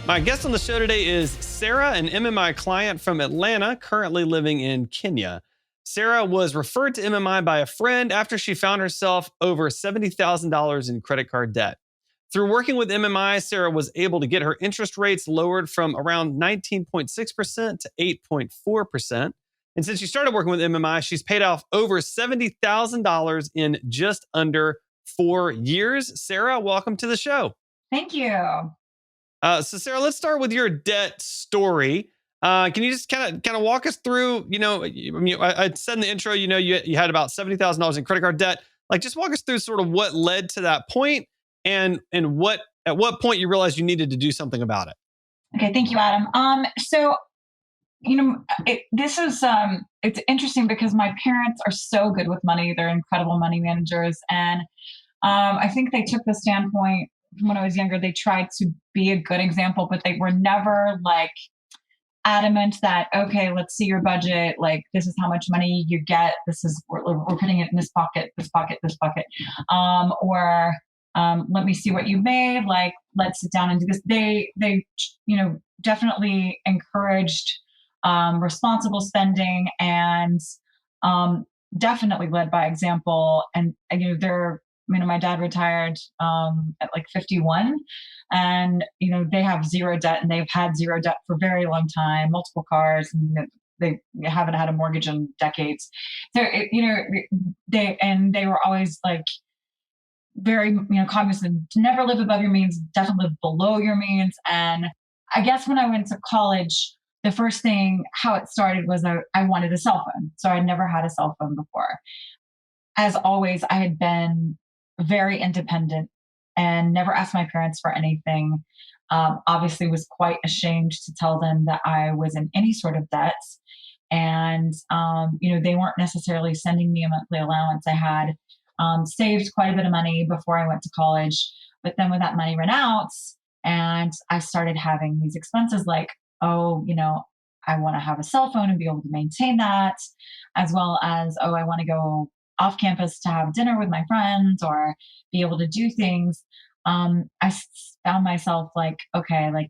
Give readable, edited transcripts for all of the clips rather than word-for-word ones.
My guest on the show today is Sarah, an MMI client from Atlanta, currently living in Kenya. Sarah was referred to MMI by a friend after she found herself over $70,000 in credit card debt. Through working with MMI, Sarah was able to get her interest rates lowered from around 19.6% to 8.4%. And since she started working with MMI, she's paid off over $70,000 in just under 4 years. Sarah, welcome to the show. Thank you. So Sarah, let's start with your debt story. Can you just kind of walk us through? I said in the intro, you had about $70,000 in credit card debt. Like, just walk us through sort of what led to that point, and what at what point you realized you needed to do something about it. Okay, thank you, Adam. This is it's interesting because my parents are so good with money; they're incredible money managers, and I think they took the standpoint from when I was younger. They tried to be a good example, but they were never like adamant that, okay, let's see your budget. Like, this is how much money you get. This is, we're putting it in this pocket, this pocket, this pocket. Or let me see what you made. Like, let's sit down and do this. They definitely encouraged responsible spending, and definitely led by example. And my dad retired at like 51, and they have zero debt, and they've had zero debt for a very long time, multiple cars, and they haven't had a mortgage in decades. So they were always like very cognizant to never live above your means, definitely live below your means. And I guess when I went to college, the first thing, how it started, was I wanted a cell phone. So I'd never had a cell phone before. As always, I had been very independent and never asked my parents for anything. Obviously, was quite ashamed to tell them that I was in any sort of debt. And, they weren't necessarily sending me a monthly allowance. I had saved quite a bit of money before I went to college. But then when that money ran out and I started having these expenses like, oh, I want to have a cell phone and be able to maintain that, as well as, oh, I want to go off campus to have dinner with my friends or be able to do things. Found myself like, okay, like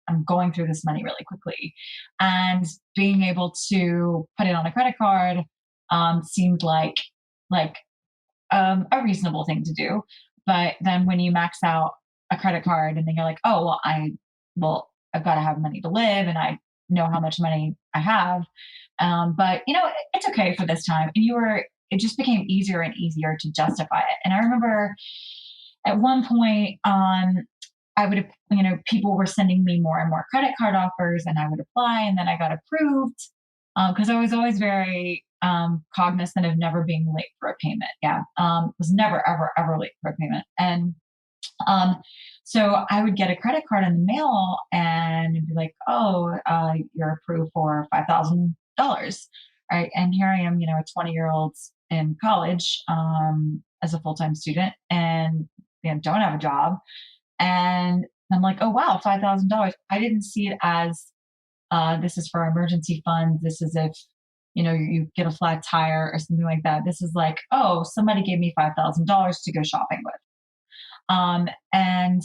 I'm going through this money really quickly. And being able to put it on a credit card seemed like a reasonable thing to do. But then when you max out a credit card and then you're like, oh, I've got to have money to live, and I know how much money I have. But it's okay for this time. And it just became easier and easier to justify it. And I remember at one point, I would, people were sending me more and more credit card offers, and I would apply, and then I got approved because I was always very cognizant of never being late for a payment. Yeah, was never ever ever late for a payment, and so I would get a credit card in the mail and it'd be like, oh, you're approved for $5,000. Right. And here I am, a 20-year-old in college as a full-time student, and don't have a job. And I'm like, oh, wow, $5,000. I didn't see it as this is for emergency funds. This is if, you get a flat tire or something like that. This is like, oh, somebody gave me $5,000 to go shopping with. And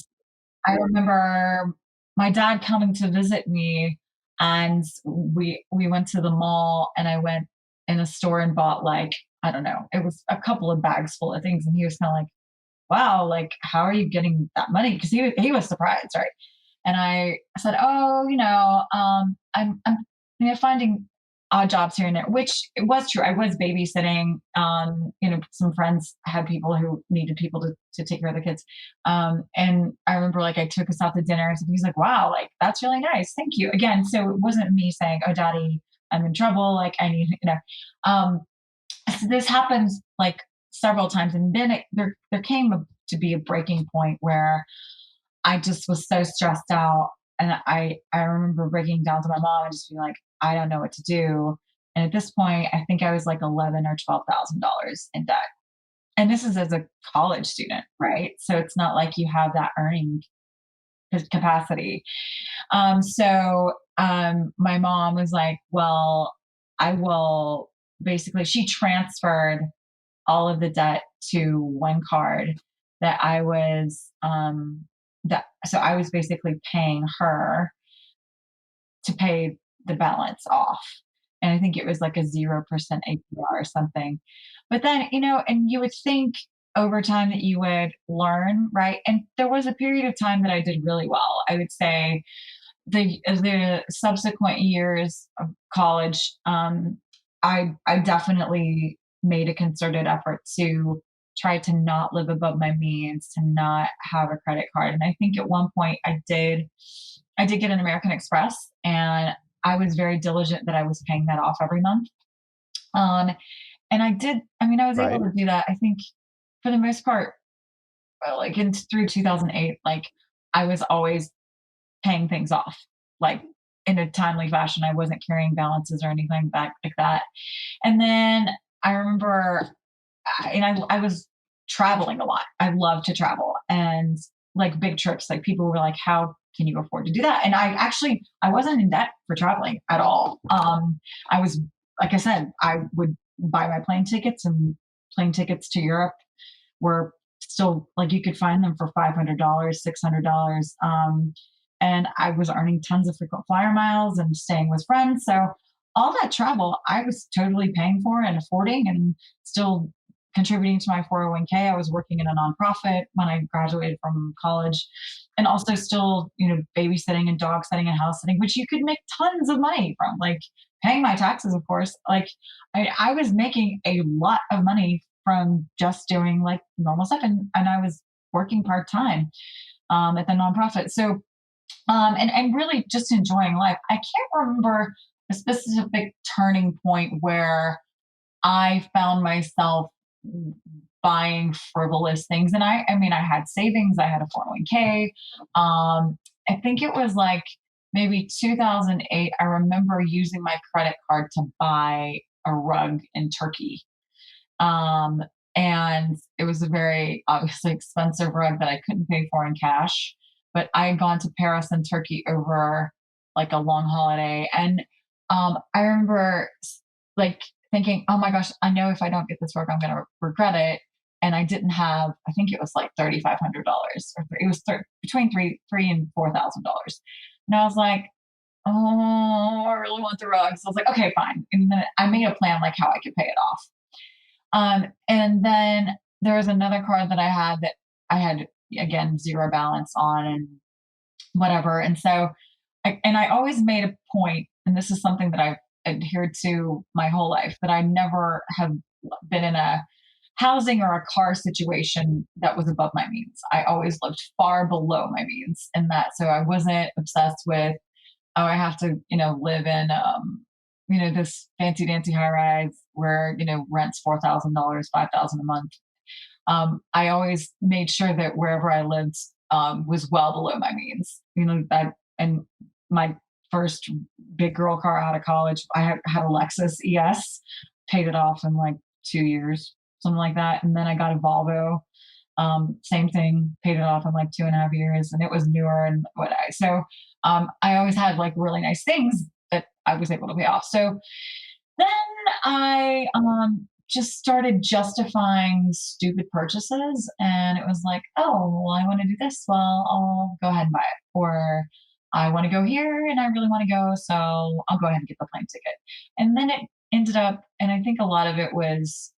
I remember my dad coming to visit me, and we went to the mall, and I went in a store and bought, like, I don't know, it was a couple of bags full of things, and he was kind of like, wow, like, how are you getting that money? Because he was surprised, right? And I said, oh, I'm finding odd jobs here and there, which it was true. I was babysitting. Some friends had people who needed people to take care of the kids. And I remember, like, I took us out to dinner, and he's like, wow, like, that's really nice. Thank you. Again, so it wasn't me saying, oh, daddy, I'm in trouble. Like, I need, so this happened like several times. And then there came to be a breaking point where I just was so stressed out. And I remember breaking down to my mom and just being like, I don't know what to do. And at this point, I think I was like $11,000 or $12,000 in debt. And this is as a college student, right? So it's not like you have that earning capacity. My mom was like, well, I will basically, she transferred all of the debt to one card that I was that, so I was basically paying her to pay the balance off. And I think it was like a 0% APR or something. But then, and you would think over time that you would learn, right? And there was a period of time that I did really well. I would say the subsequent years of college, I definitely made a concerted effort to try to not live above my means, to not have a credit card. And I think at one point I did get an American Express, and I was very diligent that I was paying that off every month. Um, and I did. I mean, I was able Right. to do that. I think for the most part, like through 2008, like I was always paying things off, like in a timely fashion. I wasn't carrying balances or anything back like that. And then I remember, and I was traveling a lot. I love to travel and like big trips. Like people were like, "How can you afford to do that?" And I wasn't in debt for traveling at all. I was, like I said, I would buy my plane tickets, and plane tickets to Europe were still like you could find them for $500, $600. And I was earning tons of frequent flyer miles and staying with friends. So all that travel, I was totally paying for and affording, and still contributing to my 401k. I was working in a nonprofit when I graduated from college, and also still, babysitting and dog sitting and house sitting, which you could make tons of money from, like paying my taxes, of course. Like I was making a lot of money from just doing like normal stuff. And I was working part time at the nonprofit. So, and really just enjoying life. I can't remember a specific turning point where I found myself buying frivolous things. And I mean, I had savings, I had a 401k. I think it was like maybe 2008. I remember using my credit card to buy a rug in Turkey. Um, and it was a very obviously expensive rug that I couldn't pay for in cash. But I had gone to Paris and Turkey over like a long holiday. And I remember like thinking, oh my gosh, I know if I don't get this rug, I'm going to regret it. And I didn't have, I think it was like $3,500, or it was between three and $4,000. And I was like, oh, I really want the rug. So I was like, okay, fine. And then I made a plan like how I could pay it off. And then there was another card that I had that I had, again, zero balance on and whatever. And so, I always made a point, and this is something that I've adhered to my whole life, that I never have been in a housing or a car situation that was above my means. I always lived far below my means in that. So I wasn't obsessed with, oh, I have to, live in, this fancy dancy high rise where, rent's $4,000, 5,000 a month. I always made sure that wherever I lived was well below my means. That, and my first big girl car out of college, I had a Lexus ES, paid it off in like 2 years, something like that. And then I got a Volvo, same thing, paid it off in like 2.5 years, and it was newer and what I so I always had like really nice things that I was able to pay off. So then I just started justifying stupid purchases, and it was like, oh, well, I want to do this. Well, I'll go ahead and buy it. Or I want to go here and I really want to go. So I'll go ahead and get the plane ticket. And then it ended up, and I think a lot of it was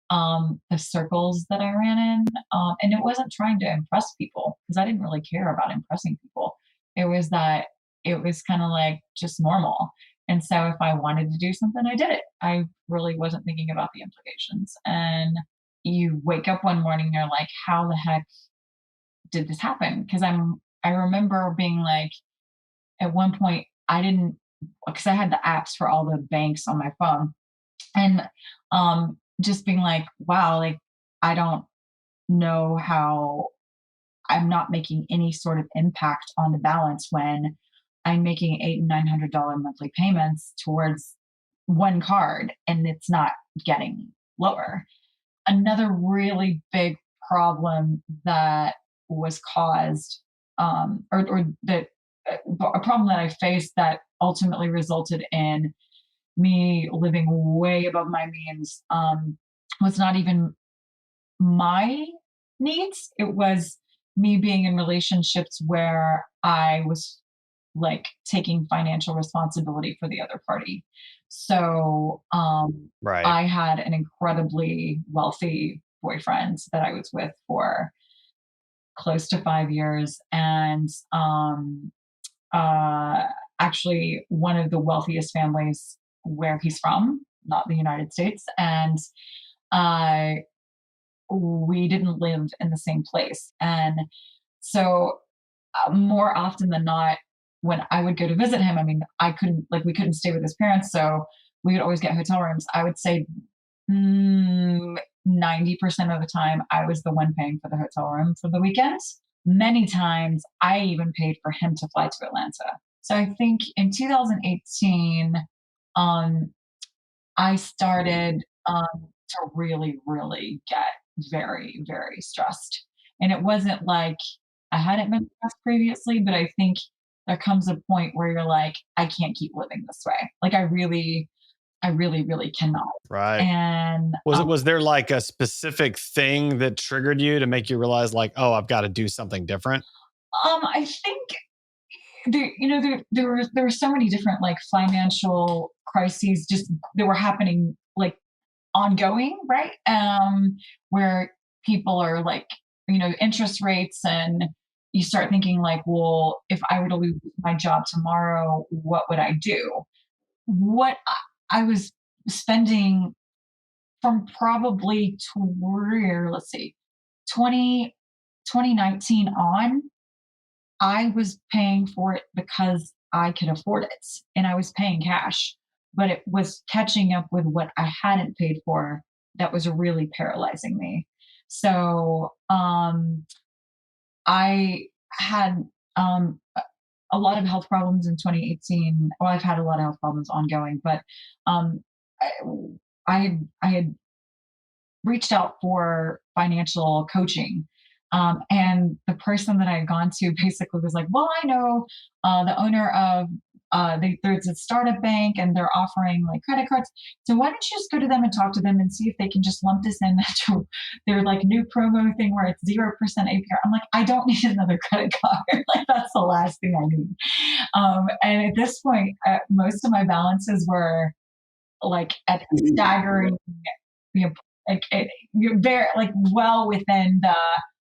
the circles that I ran in. And it wasn't trying to impress people because I didn't really care about impressing people. It was that it was kind of like just normal. And so if I wanted to do something, I did it. I really wasn't thinking about the implications. And you wake up one morning, you're like, how the heck did this happen? I remember being like, at one point, I didn't, because I had the apps for all the banks on my phone. And just being like, wow, like, I don't know how I'm not making any sort of impact on the balance when I'm making eight and $900 monthly payments towards one card, and it's not getting lower. Another really big problem that was caused, or that a problem that I faced that ultimately resulted in me living way above my means, was not even my needs. It was me being in relationships where I was like taking financial responsibility for the other party. So Right. I had an incredibly wealthy boyfriend that I was with for close to 5 years. And uh, actually, one of the wealthiest families where he's from, not the United States. And uh, we didn't live in the same place. And so more often than not, when I would go to visit him, I mean, I couldn't, like, we couldn't stay with his parents. So we would always get hotel rooms. I would say 90% of the time, I was the one paying for the hotel room for the weekends. Many times, I even paid for him to fly to Atlanta. So I think in 2018, um, I started to really, really get very, very stressed. And it wasn't like I hadn't been stressed previously, but I think there comes a point where you're like, I can't keep living this way. Like I really, really cannot. Right. And Was there like a specific thing that triggered you to make you realize like, oh, I've got to do something different? I think there were so many different like financial crises just that were happening like ongoing, right? Where people are like, interest rates, and you start thinking like, well, if I were to lose my job tomorrow, what would I do? What I was spending from probably let's see, 20 2019 on, I was paying for it because I could afford it and I was paying cash, but it was catching up with what I hadn't paid for that was really paralyzing me. So I had a lot of health problems in 2018. Well, I've had a lot of health problems ongoing, but um, I, I had reached out for financial coaching. And the person that I had gone to basically was like, well, I know the owner of there's a startup bank and they're offering like credit cards. So why don't you just go to them and talk to them and see if they can just lump this in to their like new promo thing where it's 0% APR. I'm like, I don't need another credit card. Like that's the last thing I need. And at this point, most of my balances were like at staggering, you know, like you're very like well within the.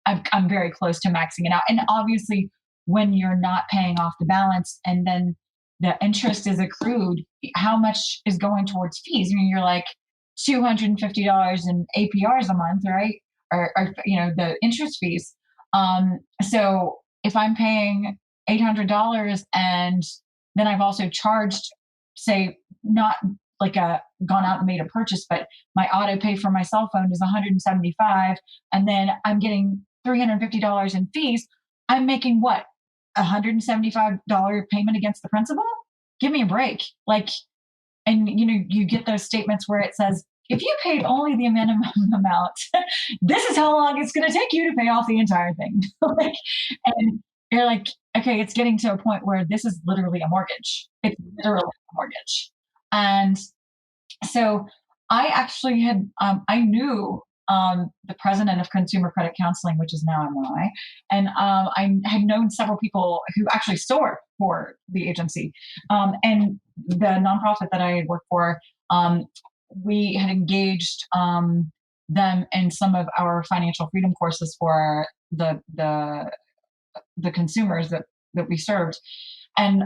I'm very close to maxing it out, and obviously, when you're not paying off the balance, and then the interest is accrued, how much is going towards fees? I mean, you're like $250 in APRs a month, right? Or the interest fees. So if I'm paying $800 and then I've also charged, say, not like a gone out and made a purchase, but my auto pay for my cell phone is 175, and then I'm getting $350 in fees. I'm making what, $175 payment against the principal? Give me a break. Like, and you get those statements where it says, if you paid only the minimum amount, this is how long it's going to take you to pay off the entire thing. Like, and you're like, okay, it's getting to a point where this is literally a mortgage. It's literally a mortgage. And so I actually I knew the president of Consumer Credit Counseling, which is now MI, and I had known several people who actually still work for the agency. And the nonprofit that I had worked for, we had engaged them in some of our financial freedom courses for the consumers that we served. And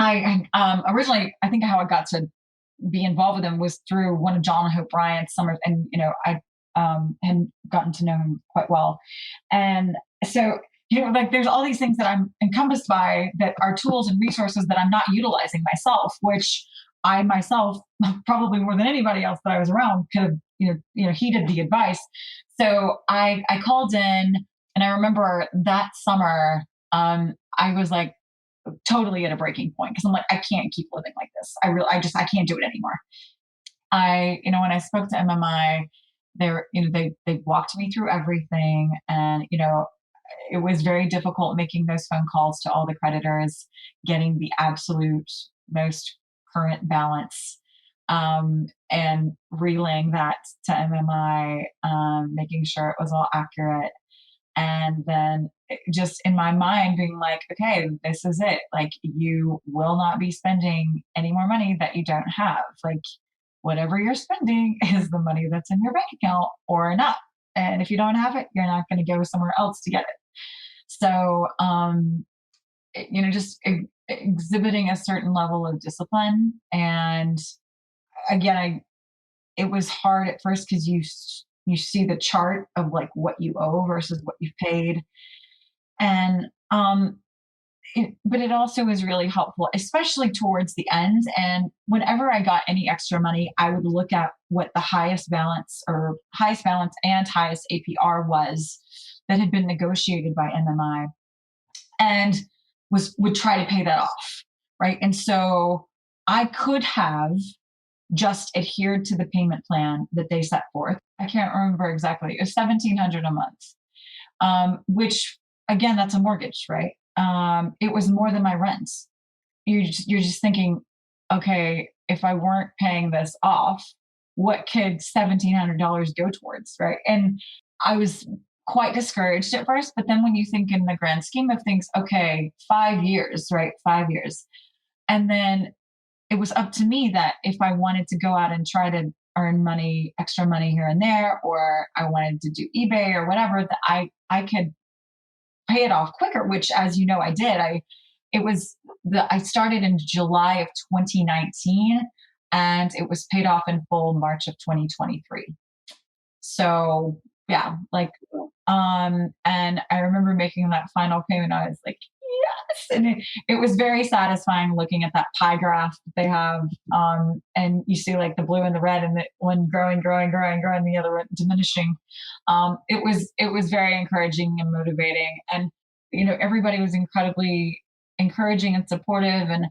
I originally, I think how I got to be involved with him was through one of John Hope Bryant's summers, and I had gotten to know him quite well, and so like there's all these things that I'm encompassed by that are tools and resources that I'm not utilizing myself, which I myself probably more than anybody else that I was around could have heeded the advice. So I called in, and I remember that summer I was like totally at a breaking point because I'm like, I can't keep living like this. I can't do it anymore. When I spoke to MMI, they walked me through everything, and it was very difficult making those phone calls to all the creditors, getting the absolute most current balance, and relaying that to MMI, making sure it was all accurate. And then just in my mind being like, okay, this is it. Like, you will not be spending any more money that you don't have. Like, whatever you're spending is the money that's in your bank account or not. And if you don't have it, you're not going to go somewhere else to get it. So, just exhibiting a certain level of discipline. And again, it was hard at first because you see the chart of like what you owe versus what you've paid, and but it also was really helpful, especially towards the end. And whenever I got any extra money, I would look at what the highest balance and highest APR was that had been negotiated by MMI, and would try to pay that off, right? And so I could have just adhered to the payment plan that they set forth. I can't remember exactly. It was 1,700 a month, which again, that's a mortgage, right? It was more than my rent. You're just thinking, okay, if I weren't paying this off, what could $1,700 go towards, right? And I was quite discouraged at first, but then when you think in the grand scheme of things, okay, 5 years, right? 5 years. And then it was up to me that if I wanted to go out and try to earn money, extra money here and there, or I wanted to do eBay or whatever, that I could pay it off quicker, which, as you know, I did. I started in July of 2019, and it was paid off in full March of 2023. So yeah, like, and I remember making that final payment. I was like, yes, and it was very satisfying looking at that pie graph that they have, and you see like the blue and the red, and the one growing, growing, growing, growing, the other diminishing. It was very encouraging and motivating, and everybody was incredibly encouraging and supportive. And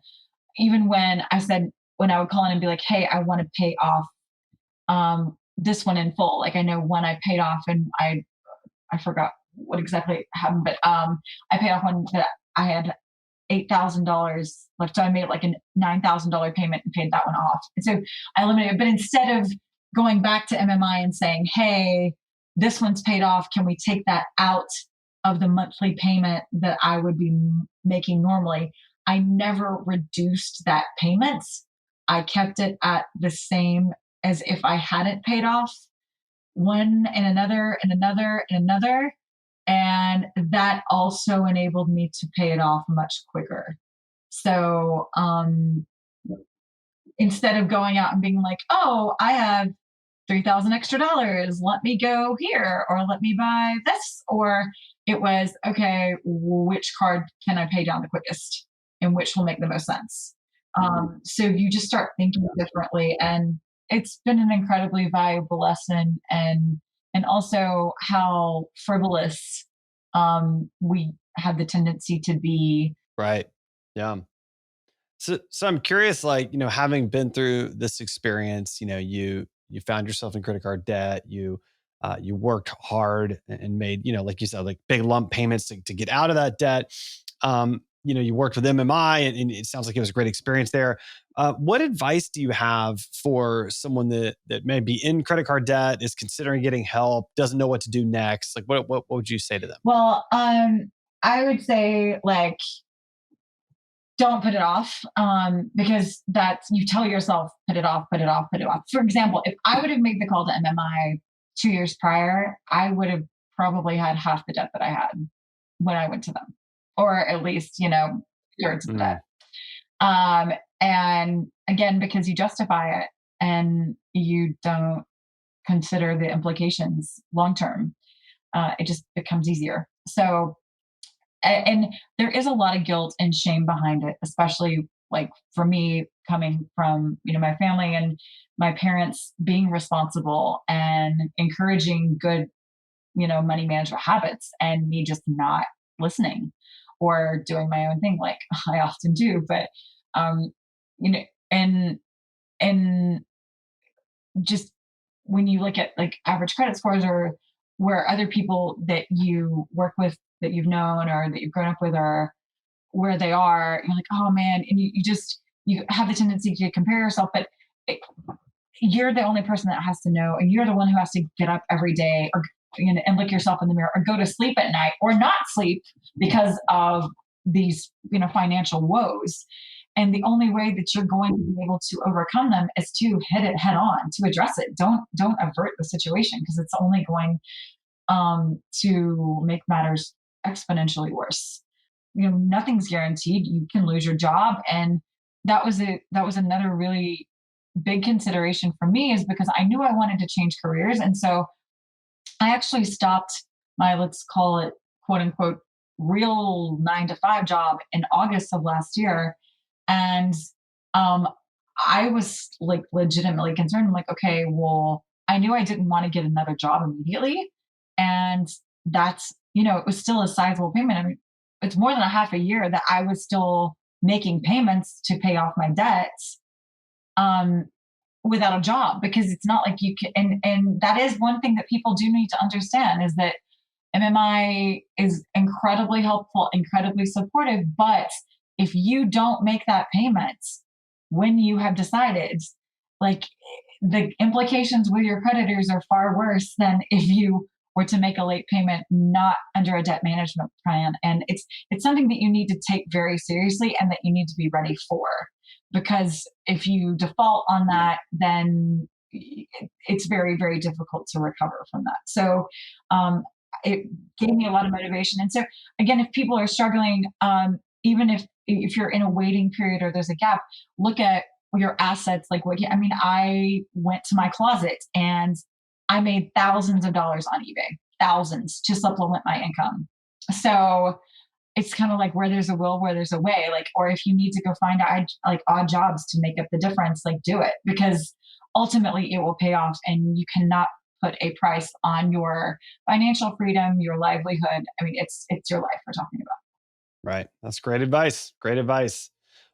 even when I would call in and be like, hey, I want to pay off this one in full. Like, I know one I paid off, and I forgot what exactly happened, but I paid off one that I had $8,000 left, so I made like a $9,000 payment and paid that one off. And so I eliminated. But instead of going back to MMI and saying, "Hey, this one's paid off. Can we take that out of the monthly payment that I would be making normally?" I never reduced that payment. I kept it at the same as if I hadn't paid off one and another and another and another. And that also enabled me to pay it off much quicker. So instead of going out and being like, oh, I have 3,000 extra dollars, let me go here, or let me buy this, or it was, okay, which card can I pay down the quickest and which will make the most sense? So you just start thinking differently, and it's been an incredibly valuable lesson. And also how frivolous we have the tendency to be. Right. Yeah. So I'm curious, like, having been through this experience, you found yourself in credit card debt. You worked hard and made, like you said, like big lump payments to get out of that debt. You worked with MMI, and it sounds like it was a great experience there. What advice do you have for someone that may be in credit card debt, is considering getting help, doesn't know what to do next? Like, what would you say to them? Well, I would say, like, don't put it off, because that's, you tell yourself, put it off, put it off, put it off. For example, if I would have made the call to MMI 2 years prior, I would have probably had half the debt that I had when I went to them, or at least, thirds of the Mm, debt. And again, because you justify it and you don't consider the implications long term, it just becomes easier. So, and there is a lot of guilt and shame behind it, especially like for me, coming from my family and my parents being responsible and encouraging good money management habits, and me just not listening or doing my own thing like I often do. But um you know and and just when you look at like average credit scores, or where other people that you work with, that you've known or that you've grown up with, are where they are, you're like, oh man. And you have the tendency to compare yourself, but it, you're the only person that has to know, and you're the one who has to get up every day, or and look yourself in the mirror, or go to sleep at night, or not sleep because of these financial woes. And the only way that you're going to be able to overcome them is to hit it head on, to address it. Don't avert the situation, because it's only going to make matters exponentially worse. Nothing's guaranteed. You can lose your job, and that was another really big consideration for me, is because I knew I wanted to change careers, and so I actually stopped my, let's call it, quote unquote, real 9 to 5 job in August of last year. And um, I was like legitimately concerned. I'm like, okay, well, I knew I didn't want to get another job immediately. And it was still a sizable payment. I mean, it's more than a half a year that I was still making payments to pay off my debts. Um, without a job, because it's not like you can, and that is one thing that people do need to understand, is that MMI is incredibly helpful, incredibly supportive, but if you don't make that payment when you have decided, like, the implications with your creditors are far worse than if you were to make a late payment not under a debt management plan. And it's something that you need to take very seriously, and that you need to be ready for, because if you default on that, then it's very, very difficult to recover from that. So um, it gave me a lot of motivation. And so again, if people are struggling, even if you're in a waiting period or there's a gap, look at your assets. Like, I mean, I went to my closet and I made thousands of dollars on eBay, thousands, to supplement my income. So it's kind of like, where there's a will, where there's a way. Like, or if you need to go find odd jobs to make up the difference, like, do it, because ultimately it will pay off, and you cannot put a price on your financial freedom, your livelihood. I mean, it's your life we're talking about. Right. That's great advice. Great advice.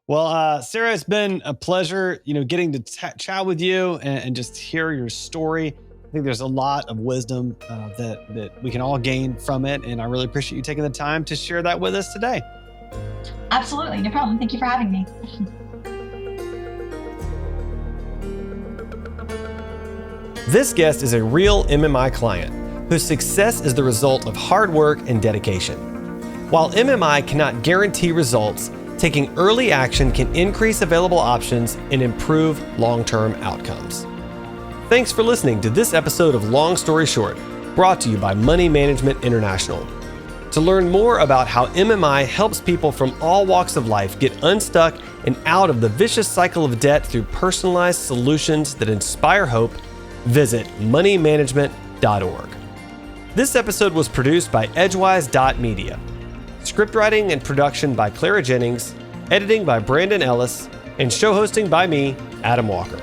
Well, Sarah, it's been a pleasure, getting to chat with you and just hear your story. I think there's a lot of wisdom that we can all gain from it. And I really appreciate you taking the time to share that with us today. Absolutely. No problem. Thank you for having me. This guest is a real MMI client whose success is the result of hard work and dedication. While MMI cannot guarantee results, taking early action can increase available options and improve long-term outcomes. Thanks for listening to this episode of Long Story Short, brought to you by Money Management International. To learn more about how MMI helps people from all walks of life get unstuck and out of the vicious cycle of debt through personalized solutions that inspire hope, visit moneymanagement.org. This episode was produced by Edgewise.media. Script writing and production by Clara Jennings, editing by Brandon Ellis, and show hosting by me, Adam Walker.